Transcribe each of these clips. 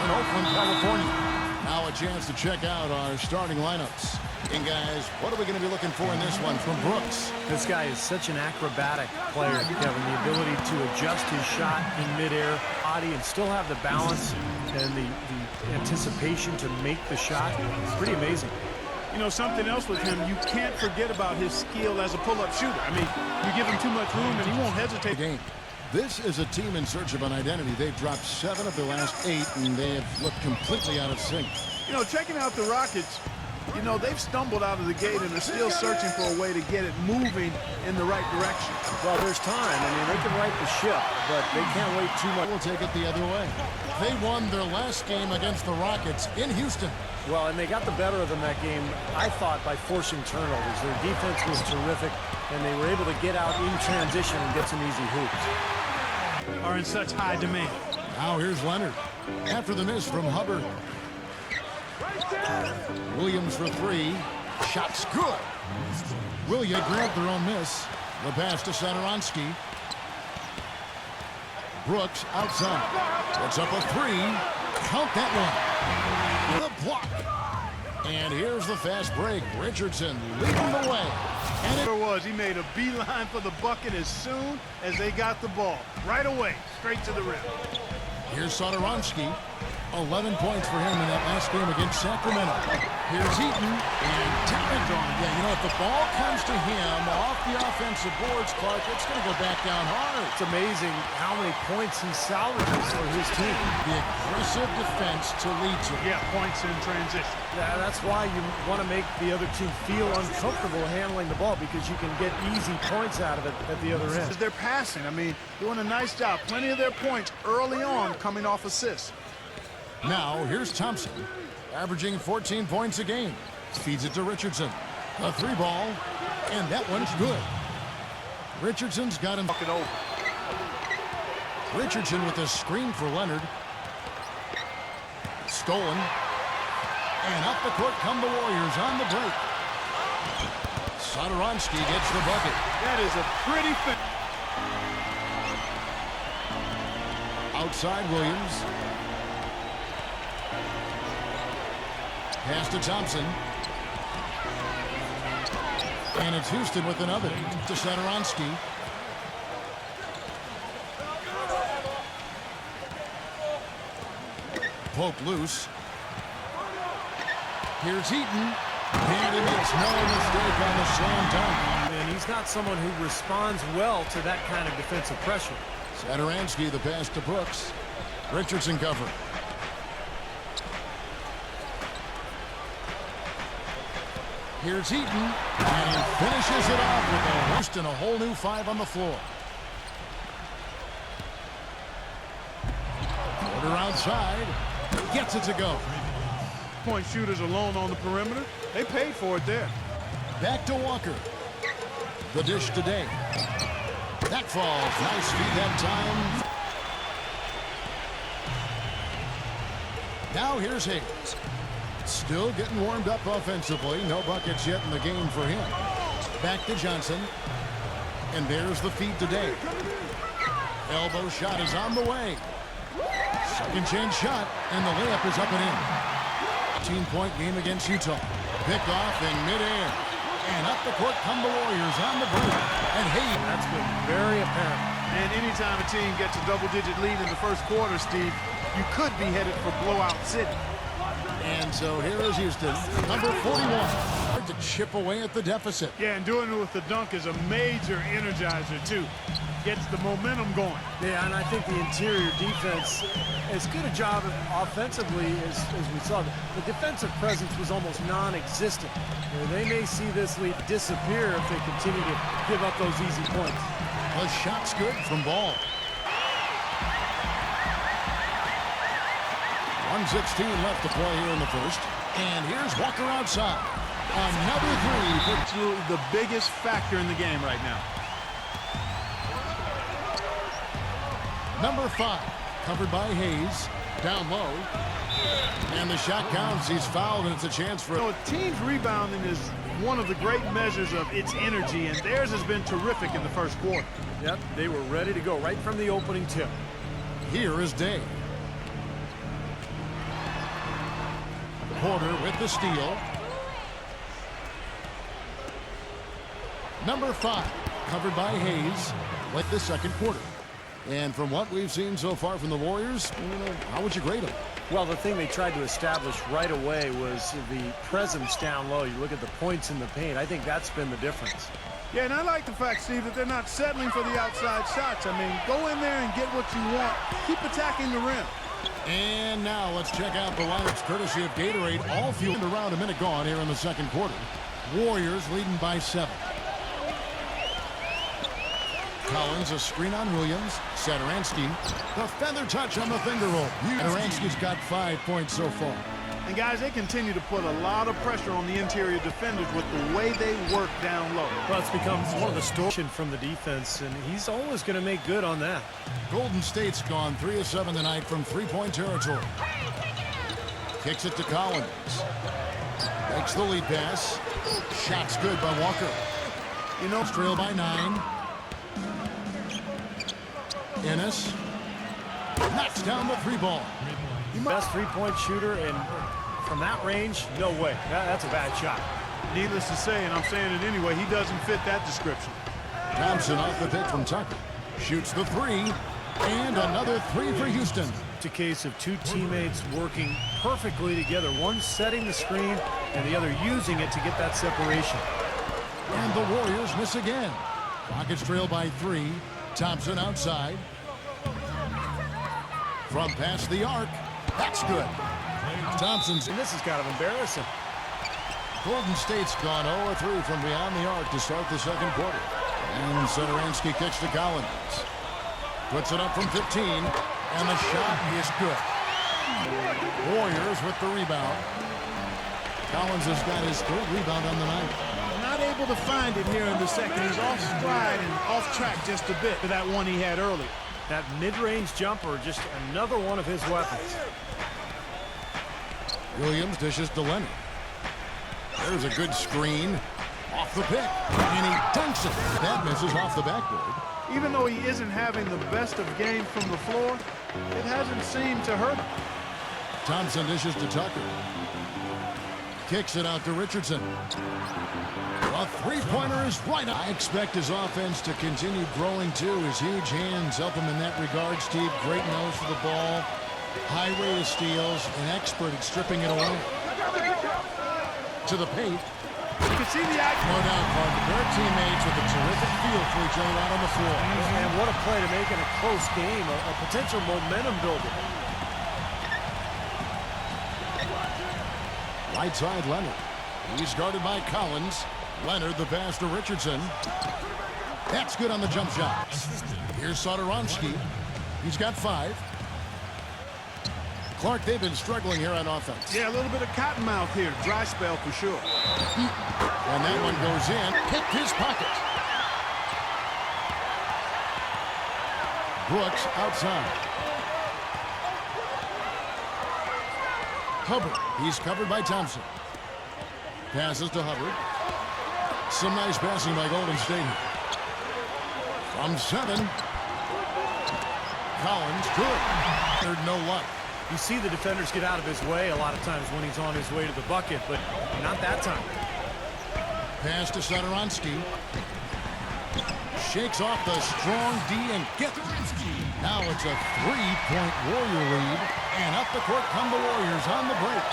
in Oakland, California. Now a chance to check out our starting lineups. And guys, what are we going to be looking for in this one from Brooks? This guy is such an acrobatic player, Kevin. The ability to adjust his shot in midair, body, and still have the balance and the anticipation to make the shot. It's pretty amazing. You know, something else with him, you can't forget about his skill as a pull-up shooter. I mean, you give him too much room and he won't hesitate. Game. This is a team in search of an identity. They've dropped 7 of their last 8, and they have looked completely out of sync. You know, checking out the Rockets, you know, they've stumbled out of the gate and are still searching for a way to get it moving in the right direction. Well, there's time. I mean, they can right the ship, but they can't wait too much. We'll take it the other way. They won their last game against the Rockets in Houston. Well, and they got the better of them that game, I thought, by forcing turnovers. Their defense was terrific, and they were able to get out in transition and get some easy hoops. Are in such high demand. Now here's Leonard. After the miss from Hubbard. Williams for 3. Shot's good. Williams grabbed their own miss. The pass to Satoransky. Brooks outside. Puts up a 3. Count that one. The block. And here's the fast break. Richardson leading the way. And it was. He made a beeline for the bucket as soon as they got the ball. Right away, straight to the rim. Here's Satoransky. 11 points for him in that last game against Sacramento. Here's Eaton, and tapped on. Yeah, you know, if the ball comes to him off the offensive boards, Clark, it's going to go back down hard. It's amazing how many points he salvages for his team. The aggressive defense to lead to. Yeah, points in transition. Yeah, that's why you want to make the other team feel uncomfortable handling the ball, because you can get easy points out of it at the other end. They're passing. I mean, doing a nice job. Plenty of their points early on coming off assists. Now, here's Thompson, averaging 14 points a game. Feeds it to Richardson. A 3 ball, and that one's good. Richardson's got him. Over. Richardson with a screen for Leonard. Stolen. And up the court come the Warriors on the break. Satoransky gets the bucket. That is a pretty fit. Outside Williams. Pass to Thompson. And it's Houston with another to Satoransky. Pope loose. Here's Eaton. And he makes no mistake on the slam dunk. And he's not someone who responds well to that kind of defensive pressure. Satoransky, the pass to Brooks. Richardson cover. Here's Eaton, and he finishes it off with a Houston, a whole new 5 on the floor. Porter outside, gets it to go. Point shooters alone on the perimeter. They paid for it there. Back to Walker. The dish today. That falls. Nice feed that time. Now here's Hayes. Still getting warmed up offensively. No buckets yet in the game for him. Back to Johnson. And there's the feed today. Elbow shot is on the way. Second chance shot, and the layup is up and in. 18-point game against Utah. Picked off in midair. And up the court come the Warriors on the break. And Hayes. That's been very apparent. And anytime a team gets a double-digit lead in the first quarter, Steve, you could be headed for blowout city. And so here is Houston, number 41, to chip away at the deficit. Yeah, and doing it with the dunk is a major energizer, too. Gets the momentum going. Yeah, and I think the interior defense, as good a job offensively as we saw, the defensive presence was almost non-existent. You know, they may see this lead disappear if they continue to give up those easy points. The shot's good from Ball. 1:16 left to play here in the first. And here's Walker outside. Another 3. Absolutely the biggest factor in the game right now. Number 5, covered by Hayes. Down low. And the shot counts. He's fouled, and it's a chance for... So a team's rebounding is one of the great measures of its energy, and theirs has been terrific in the first quarter. Yep, they were ready to go right from the opening tip. Here is Day. Porter with the steal. Number 5, covered by Hayes, with the second quarter. And from what we've seen so far from the Warriors, how would you grade them? Well, the thing they tried to establish right away was the presence down low. You look at the points in the paint. I think that's been the difference. Yeah, and I like the fact, Steve, that they're not settling for the outside shots. I mean, go in there and get what you want. Keep attacking the rim. And now let's check out the lineups courtesy of Gatorade. All fueled around a minute gone here in the second quarter. Warriors leading by 7. Collins, a screen on Williams. Satoransky, the feather touch on the finger roll. Satoransky's got 5 points so far. And guys, they continue to put a lot of pressure on the interior defenders with the way they work down low. Well, it's become one of the stories from the defense, and he's always going to make good on that. Golden State's gone 3 of 7 tonight from three-point territory. Kicks it to Collins. Makes the lead pass. Shot's good by Walker. You know, Trail by 9. Ennis knocks down the 3-ball. Best three-point shooter, and from that range, no way. That's a bad shot. Needless to say, and I'm saying it anyway, he doesn't fit that description. Thompson off the pick from Tucker. Shoots the 3, and another 3 for Houston. It's a case of two teammates working perfectly together, one setting the screen and the other using it to get that separation. And the Warriors miss again. Rockets trail by 3. Thompson outside. From past the arc. That's good. Thompson's. And this is kind of embarrassing. Golden State's gone 0-3 from beyond the arc to start the second quarter. And Satoransky kicks to Collins. Puts it up from 15. And the shot is good. Warriors with the rebound. Collins has got his 3rd rebound on the night. Not able to find it here in the second. He's off stride and off track just a bit for that one he had earlier. That mid-range jumper, just another one of his weapons. Williams dishes to Leonard. There's a good screen. Off the pick. And he dunks it. That misses off the backboard. Even though he isn't having the best of games from the floor, it hasn't seemed to hurt him. Thompson dishes to Tucker. Kicks it out to Richardson. A three-pointer is right. I expect his offense to continue growing too. His huge hands help him in that regard. Steve, great nose for the ball. High rate of steals. An expert at stripping it away. To the paint. You can see the action. No doubt, Clark. Their teammates with a terrific feel for each other out on the floor. And what a play to make it a close game, a potential momentum builder. Right side, Leonard. He's guarded by Collins. Leonard, the pass to Richardson. That's good on the jump shot. Here's Satoransky. He's got 5. Clark, they've been struggling here on offense. Yeah, a little bit of cottonmouth here. Dry spell for sure. And that one goes in. Picked his pocket. Brooks outside. Hubbard. He's covered by Thompson. Passes to Hubbard. Some nice passing by Golden State. From 7. Collins, good. Third, no luck. You see the defenders get out of his way a lot of times when he's on his way to the bucket, but not that time. Pass to Satoransky. Shakes off the strong D and gets it. Now it's a 3-point Warrior lead. And up the court come the Warriors on the break.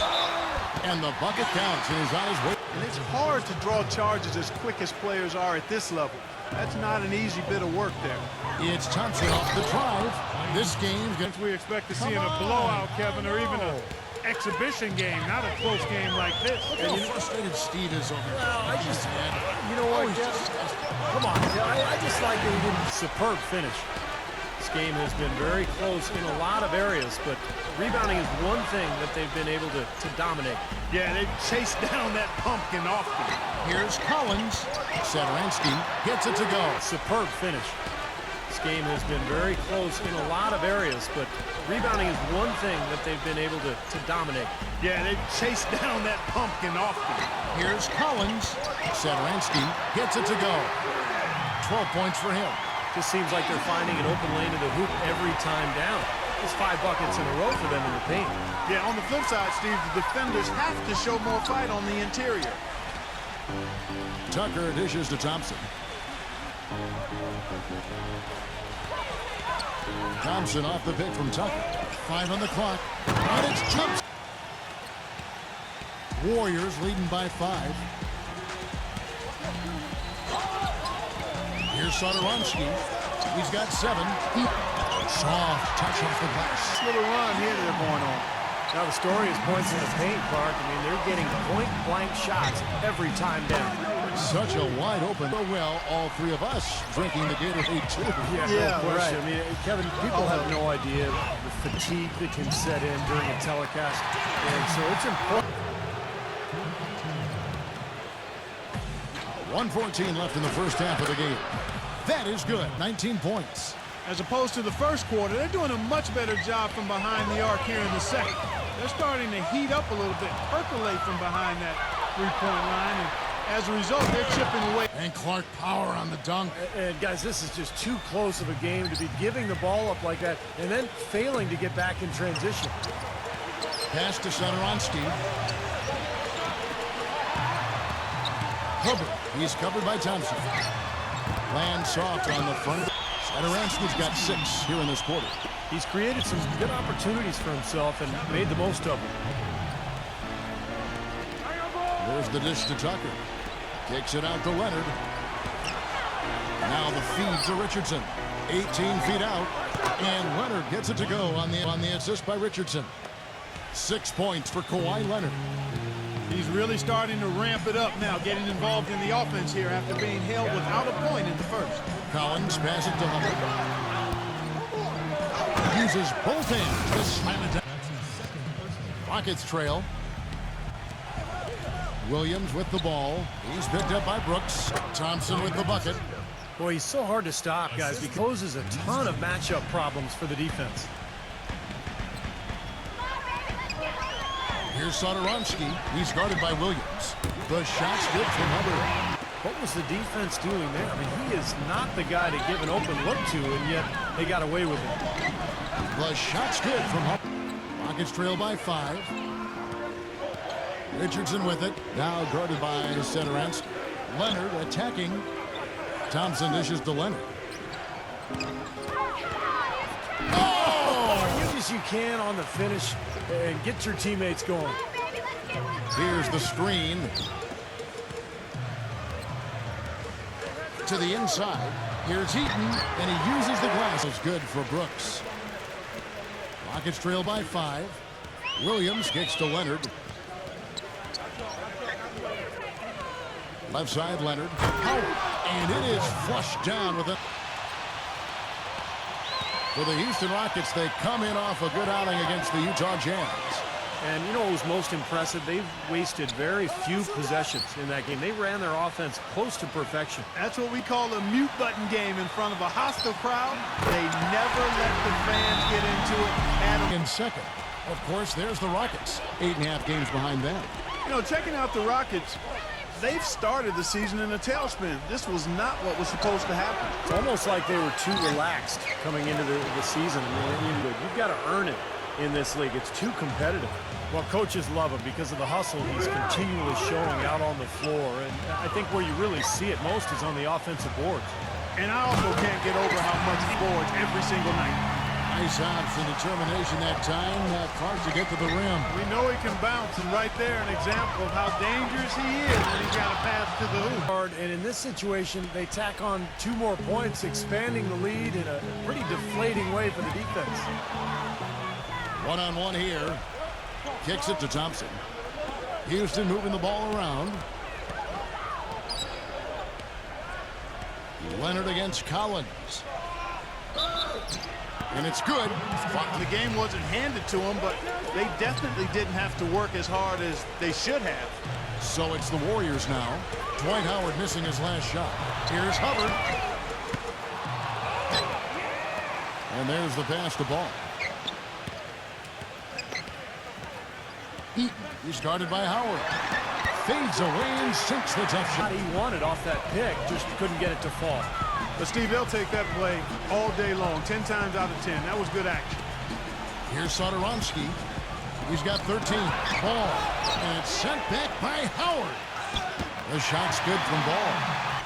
And the bucket counts, and he's on his way. And it's hard to draw charges as quick as players are at this level. That's not an easy bit of work there. It's Thompson off the drive. This game's going We expect to see in a blowout, Kevin, or even an exhibition game, not a close game like this. Look how frustrated Steve is over there. Well, I just, you know what, come on, I just like that he didn't. Superb finish. This game has been very close in a lot of areas, but rebounding is one thing that they've been able to dominate. Yeah, they've chased down that pumpkin often. Here's Collins. Satoransky gets it to go. Superb finish. This game has been very close in a lot of areas, but rebounding is one thing that they've been able to dominate. Yeah, they've chased down that pumpkin often. Here's Collins. Satoransky gets it to go. 12 points for him. Just seems like they're finding an open lane to the hoop every time down. It's 5 buckets in a row for them in the paint. Yeah, on the flip side, Steve, the defenders have to show more fight on the interior. Tucker dishes to Thompson. Thompson off the pick from Tucker. 5 on the clock. And it's Thompson. Warriors leading by 5. Here's Satoransky. He's got 7. Soft touch off the glass. Little run here they're going on. Now the story is points in the paint, Clark. I mean, they're getting point-blank shots every time down. Such a wide open. Well, all 3 of us drinking the Gatorade too. Yeah, no question. I mean, Kevin, people have no idea the fatigue that can set in during a telecast, and so it's important. 1:14 left in the first half of the game. That is good. 19 points. As opposed to the first quarter, they're doing a much better job from behind the arc here in the second. They're starting to heat up a little bit, percolate from behind that three-point line, and as a result, they're chipping away. And Clark power on the dunk. And guys, this is just too close of a game to be giving the ball up like that and then failing to get back in transition. Pass to Satoransky. Hubbard. He's covered by Thompson. Land soft on the front. Satoransky's got 6 here in this quarter. He's created some good opportunities for himself and made the most of them. There's the dish to Tucker. Kicks it out to Leonard. Now the feed to Richardson. 18 feet out. And Leonard gets it to go on the assist by Richardson. 6 points for Kawhi Leonard. He's really starting to ramp it up now, getting involved in the offense here after being held without a point in the first. Collins passes to Hubbard. Uses both hands to slam it down. Rockets trail. Williams with the ball. He's picked up by Brooks. Thompson with the bucket. Boy, he's so hard to stop, guys, because he poses a ton of matchup problems for the defense. Here's Satoransky. He's guarded by Williams. The shot's good from Hubbard. What was the defense doing there? I mean, he is not the guy to give an open look to, and yet they got away with it. The shot's good from Hubbard. Rockets trail by 5. Richardson with it. Now guarded by Satoransky. Leonard attacking. Thompson dishes to Leonard. Oh! As much as you can on the finish and get your teammates going. Here's the screen. To the inside. Here's Heaton, and he uses the glass. It's good for Brooks. Rockets trail by 5. Williams kicks to Leonard. Left side, Leonard. And it is flushed down with it. For the Houston Rockets, they come in off a good outing against the Utah Jazz. And you know what was most impressive? They've wasted very few possessions in that game. They ran their offense close to perfection. That's what we call a mute button game in front of a hostile crowd. They never let the fans get into it. In second, of course, there's the Rockets. 8.5 games behind them. You know, checking out the Rockets, they've started the season in a tailspin. This was not what was supposed to happen. It's almost like they were too relaxed coming into the season. I mean, you've got to earn it in this league. It's too competitive. Well, coaches love him because of the hustle he's continually showing out on the floor. And I think where you really see it most is on the offensive boards. And I also can't get over how much he boards every single night. Nice ops and determination that time. Clark to get to the rim. We know he can bounce, and right there an example of how dangerous he is when he's got to pass to the hoop. And in this situation, they tack on 2 more points, expanding the lead in a pretty deflating way for the defense. One-on-one here. Kicks it to Thompson. Houston moving the ball around. Leonard against Collins. And it's good. The game wasn't handed to them, but they definitely didn't have to work as hard as they should have. So it's the Warriors now. Dwight Howard missing his last shot. Here's Hubbard. And there's the pass to Ball. He's guarded by Howard. Fades away and sinks the tough shot. He wanted off that pick, just couldn't get it to fall. But Steve, they'll take that play all day long, 10 times out of 10. That was good action. Here's Sotorowski. He's got 13. Ball. And it's sent back by Howard. The shot's good from Ball.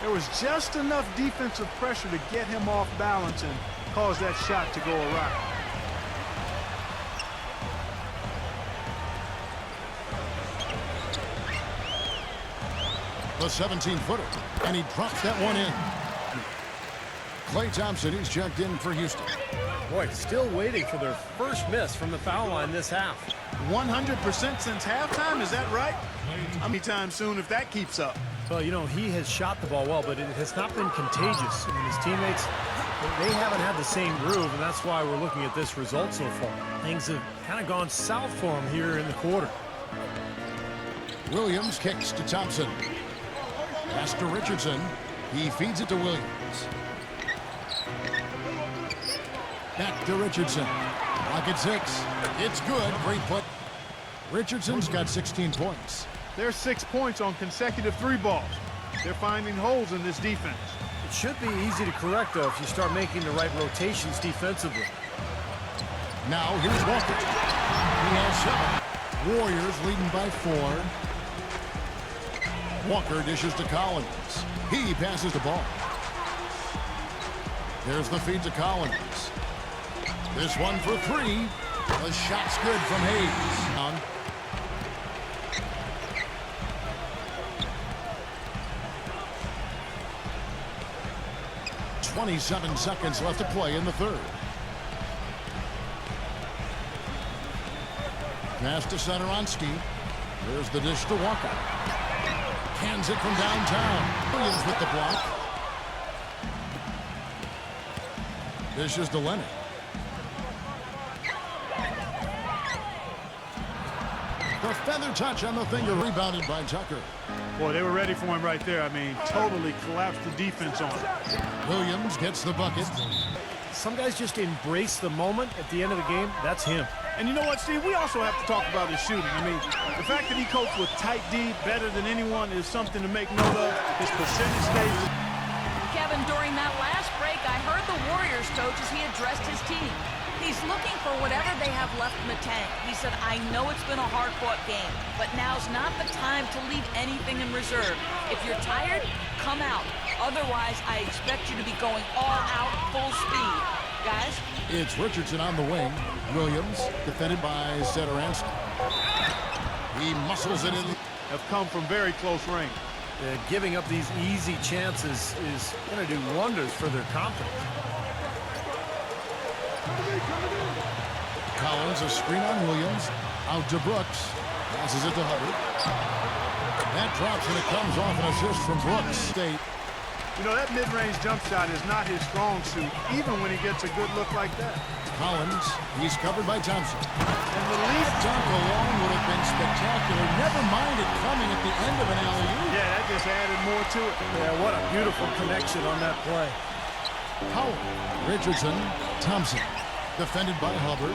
There was just enough defensive pressure to get him off balance and cause that shot to go awry. The 17-footer. And he drops that one in. Klay Thompson, he's checked in for Houston. Boy, still waiting for their first miss from the foul line this half. 100% since halftime, is that right? Anytime soon if that keeps up. Well, you know, he has shot the ball well, but it has not been contagious. And his teammates, they haven't had the same groove, and that's why we're looking at this result so far. Things have kind of gone south for him here in the quarter. Williams kicks to Thompson. Pass to Richardson. He feeds it to Williams. Back to Richardson. Pocket 6. It's good. Great play. Richardson's got 16 points. There's 6 points on consecutive 3 balls. They're finding holes in this defense. It should be easy to correct, though, if you start making the right rotations defensively. Now here's Walker. He has 7. Warriors leading by 4. Walker dishes to Collins. He passes the ball. There's the feed to Collins. This one for 3. The shot's good from Hayes. 27 seconds left to play in the third. Pass to Sotorowski. There's the dish to Walker. Hands it from downtown. Williams with the block. Dishes to Leonard. The feather touch on the finger, rebounded by Tucker. Boy, they were ready for him right there. I mean, totally collapsed the defense on him. Williams gets the bucket. Some guys just embrace the moment at the end of the game. That's him. And you know what, Steve? We also have to talk about his shooting. I mean, the fact that he copes with tight D better than anyone is something to make note of. His percentage stays. Kevin, during that last break, I heard the Warriors coach as he addressed his team. He's looking for whatever they have left in the tank. He said, I know it's been a hard-fought game, but now's not the time to leave anything in reserve. If you're tired, come out. Otherwise, I expect you to be going all out, full speed. Guys? It's Richardson on the wing. Williams, defended by Sotorowski. He muscles it in. Have come from very close range. Giving up these easy chances is going to do wonders for their confidence. Collins, a screen on Williams. Out to Brooks. Passes it to Hubbard. That drops and it comes off an assist from Brooks. State. You know, that mid-range jump shot is not his strong suit, even when he gets a good look like that. Collins, he's covered by Thompson. And the lead Dunk alone would have been spectacular. Never mind it coming at the end of an alley-oop. yeah, that just added more to it. Yeah, what a beautiful connection on that play. Howard, Richardson, Thompson. Defended by Hubbard.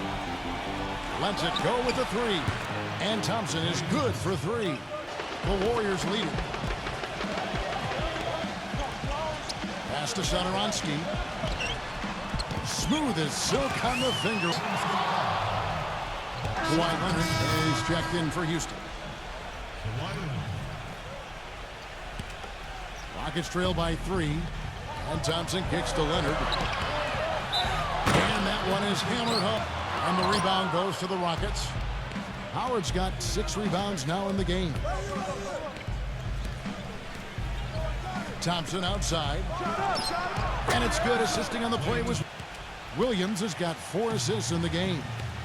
Lets it go with the 3. And Thompson is good for 3. The Warriors lead it. Pass to Sotorowski. Smooth as silk on the finger. Kawhi Leonard is checked in for Houston. Rockets trail by 3. And Thompson kicks to Leonard. And that one is hammered home. And the rebound goes to the Rockets. Howard's got 6 rebounds now in the game. Thompson outside. And it's good. Assisting on the play was Williams. Has got 4 assists in the game.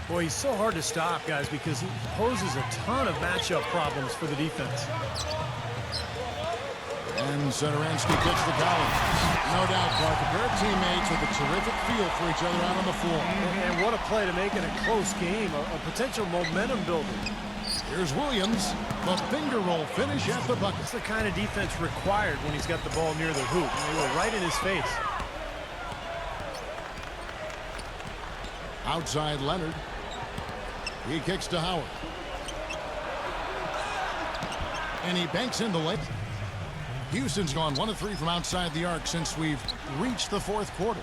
Boy, he's so hard to stop, guys, because he poses a ton of matchup problems for the defense. And Sotorowski kicks to Collins. No doubt, Clark. A pair of teammates with a terrific feel for each other out on the floor. And what a play to make it a close game, a potential momentum builder. Here's Williams. The finger roll finish at the bucket. That's the kind of defense required when he's got the ball near the hoop. They were right in his face. Outside Leonard. He kicks to Howard. And he banks in the leg. Houston's gone 1 of 3 from outside the arc since we've reached the 4th quarter.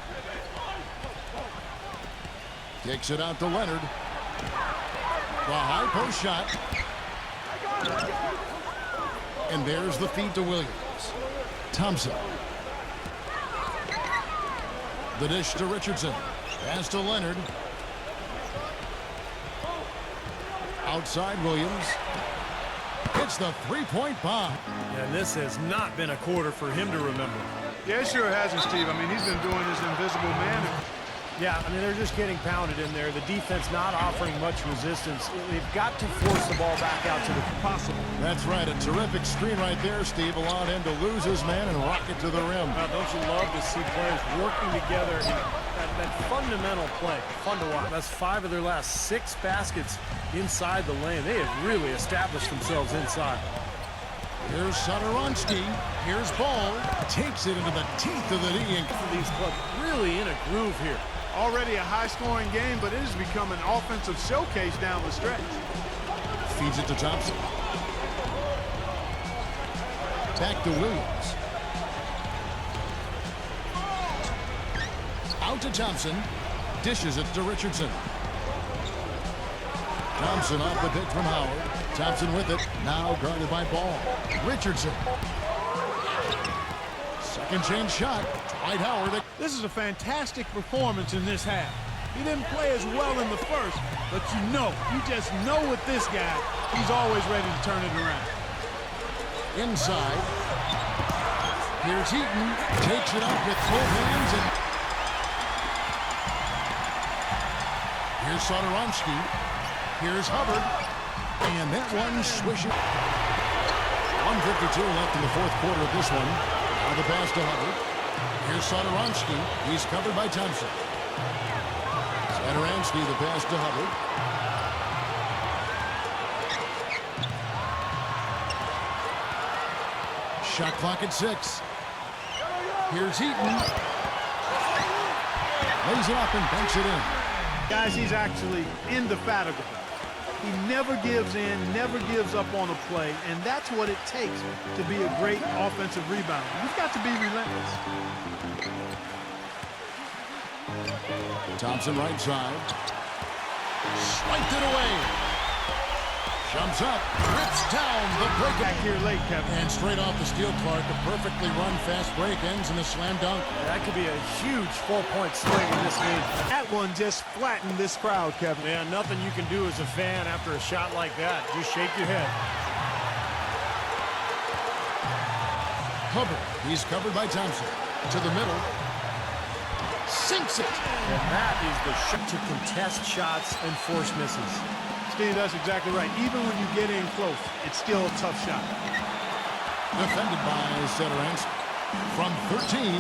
Kicks it out to Leonard. The high post shot. And there's the feed to Williams. Thompson. The dish to Richardson. Pass to Leonard. Outside Williams. Hits the three-point bomb. And this has not been a quarter for him to remember. Yeah, it sure hasn't, Steve. I mean, he's been doing his invisible man. Yeah, I mean, they're just getting pounded in there. The defense not offering much resistance. They've got to force the ball back out to the possible. That's right. A terrific screen right there, Steve. Allowed him to lose his man and rock it to the rim. Now, don't you love to see players working together in that fundamental play? Fun to watch. That's 5 of their last 6 baskets inside the lane. They have really established themselves inside. Here's Satoransky. Here's Ball. Takes it into the teeth of the knee. And These clubs really in a groove here. Already a high-scoring game, but it has become an offensive showcase down the stretch. feeds it to Thompson. Back to Williams. Out to Thompson. Dishes it to Richardson. Thompson off the pick from Howard. Thompson with it. Now guarded by Ball. Richardson. Second chance shot. Dwight Howard. This is a fantastic performance in this half. He didn't play as well in the first, but you just know with this guy, he's always ready to turn it around. Inside. Here's Eaton. Takes it up with both hands. And here's Satoransky. Here's Hubbard. And that one swishes. 1:52 left in the fourth quarter of this one. Now the pass to Hubbard. Here's Satoransky. He's covered by Thompson. Satoransky, the pass to Hubbard. Shot clock at 6. Here's Eaton. Lays it up and banks it in. Guys, he's actually indefatigable. He never gives in, never gives up on a play, and that's what it takes to be a great offensive rebounder. You've got to be relentless. Thompson right side. Swiped it away. Jumps up. Rips down the break. Back here late, Kevin. And straight off the steal, Clark. A perfectly run fast break ends in a slam dunk. That could be a huge 4-point swing in this game. That one just flattened this crowd, Kevin. Man, nothing you can do as a fan after a shot like that. Just shake your head. Hubbard. He's covered by Thompson. To the middle. Sinks it. And that is the shot to contest shots and force misses. Steve, that's exactly right. Even when you get in close, it's still a tough shot. Defended by Satoransky. From 13.